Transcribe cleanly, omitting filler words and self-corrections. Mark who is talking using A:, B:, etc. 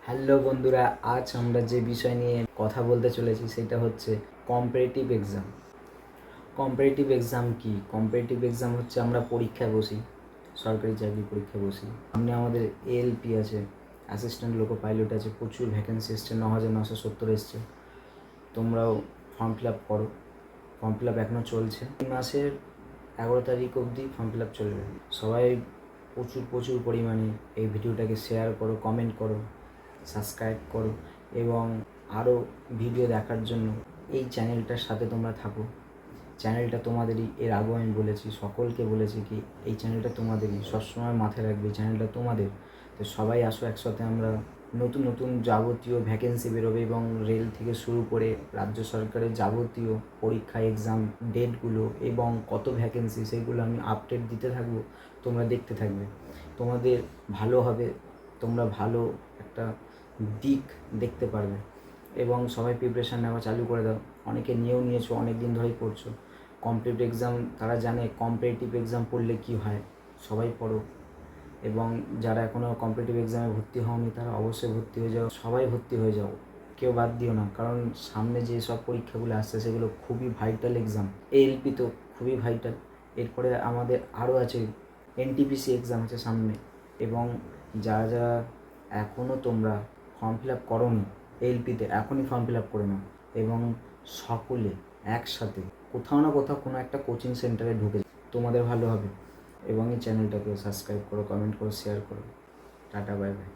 A: Hello বন্ধুরা, আজ আমরা যে বিষয় নিয়ে কথা বলতে চলেছি সেটা হচ্ছে কম্পারেটিভ এক্সাম। কম্পারেটিভ এক্সাম কি? কম্পারেটিভ এক্সাম হচ্ছে আমরা পরীক্ষায় বসি, সরকারি চাকরি পরীক্ষায় বসি। সামনে আমাদের এএলপি আছে, অ্যাসিস্ট্যান্ট লোকো পাইলট আছে, প্রচুর ভ্যাকেন্সি এসছে, 9,970 এসছে। তোমরাও ফর্ম ফিল আপ করো। ফর্ম ফিল আপ এখনও চলছে, এই মাসের 11 তারিখ অবধি ফর্ম ফিল আপ চলবে। সবাই প্রচুর পরিমাণে এই ভিডিওটাকে শেয়ার করো, কমেন্ট করো, সাবস্ক্রাইব করো এবং আরও ভিডিও দেখার জন্য এই চ্যানেলটার সাথে তোমরা থাকো। চ্যানেলটা তোমাদেরই, এর আগেও আমি বলেছি, সকলকে বলেছি কি এই চ্যানেলটা তোমাদেরই, সবসময় মাথায় রাখবে এই চ্যানেলটা তোমাদের। তো সবাই আসো একসাথে, আমরা নতুন যাবতীয় ভ্যাকেন্সি বেরোবে এবং রেল থেকে শুরু করে রাজ্য সরকারের যাবতীয় পরীক্ষা, এক্সাম ডেটগুলো এবং কত ভ্যাকেন্সি সেগুলো আমি আপডেট দিতে থাকবো। তোমরা দেখতে থাকবে, তোমাদের ভালো হবে, তোমরা ভালো একটা দিক দেখতে পারবে এবং সবাই প্রিপারেশান নেওয়া চালু করে দাও। অনেকে নিয়েছো, অনেক দিন ধরেই পড়ছো। কম্পিটিটিভ এক্সাম তারা জানে কম্পিটিটিভ এক্সাম পড়লে কী হয়, সবাই পড়ো। এবং যারা এখনও কম্পিটিটিভ এক্সামে ভর্তি হওনি তারা অবশ্যই ভর্তি হয়ে যাও, সবাই ভর্তি হয়ে যাও, কেউ বাদ দিও না। কারণ সামনে যে সব পরীক্ষাগুলো আসছে সেগুলো খুবই ভাইটাল এক্সাম। এএলপি তো খুবই ভাইটাল, এরপরে আমাদের আরও আছে এনটিপিসি এক্সাম আছে সামনে। এবং যারা এখনও তোমরা ফর্ম ফিল আপ করোনি এএলপিতে, এখনই ফর্ম ফিল আপ করে নাও এবং সকলে একসাথে কোথাও না কোথাও কোনো একটা কোচিং সেন্টারে ঢুকে তোমাদের ভালো হবে। এবং এই চ্যানেলটাকে সাবস্ক্রাইব করো, কমেন্ট করো, শেয়ার করো। Tata, bye bye.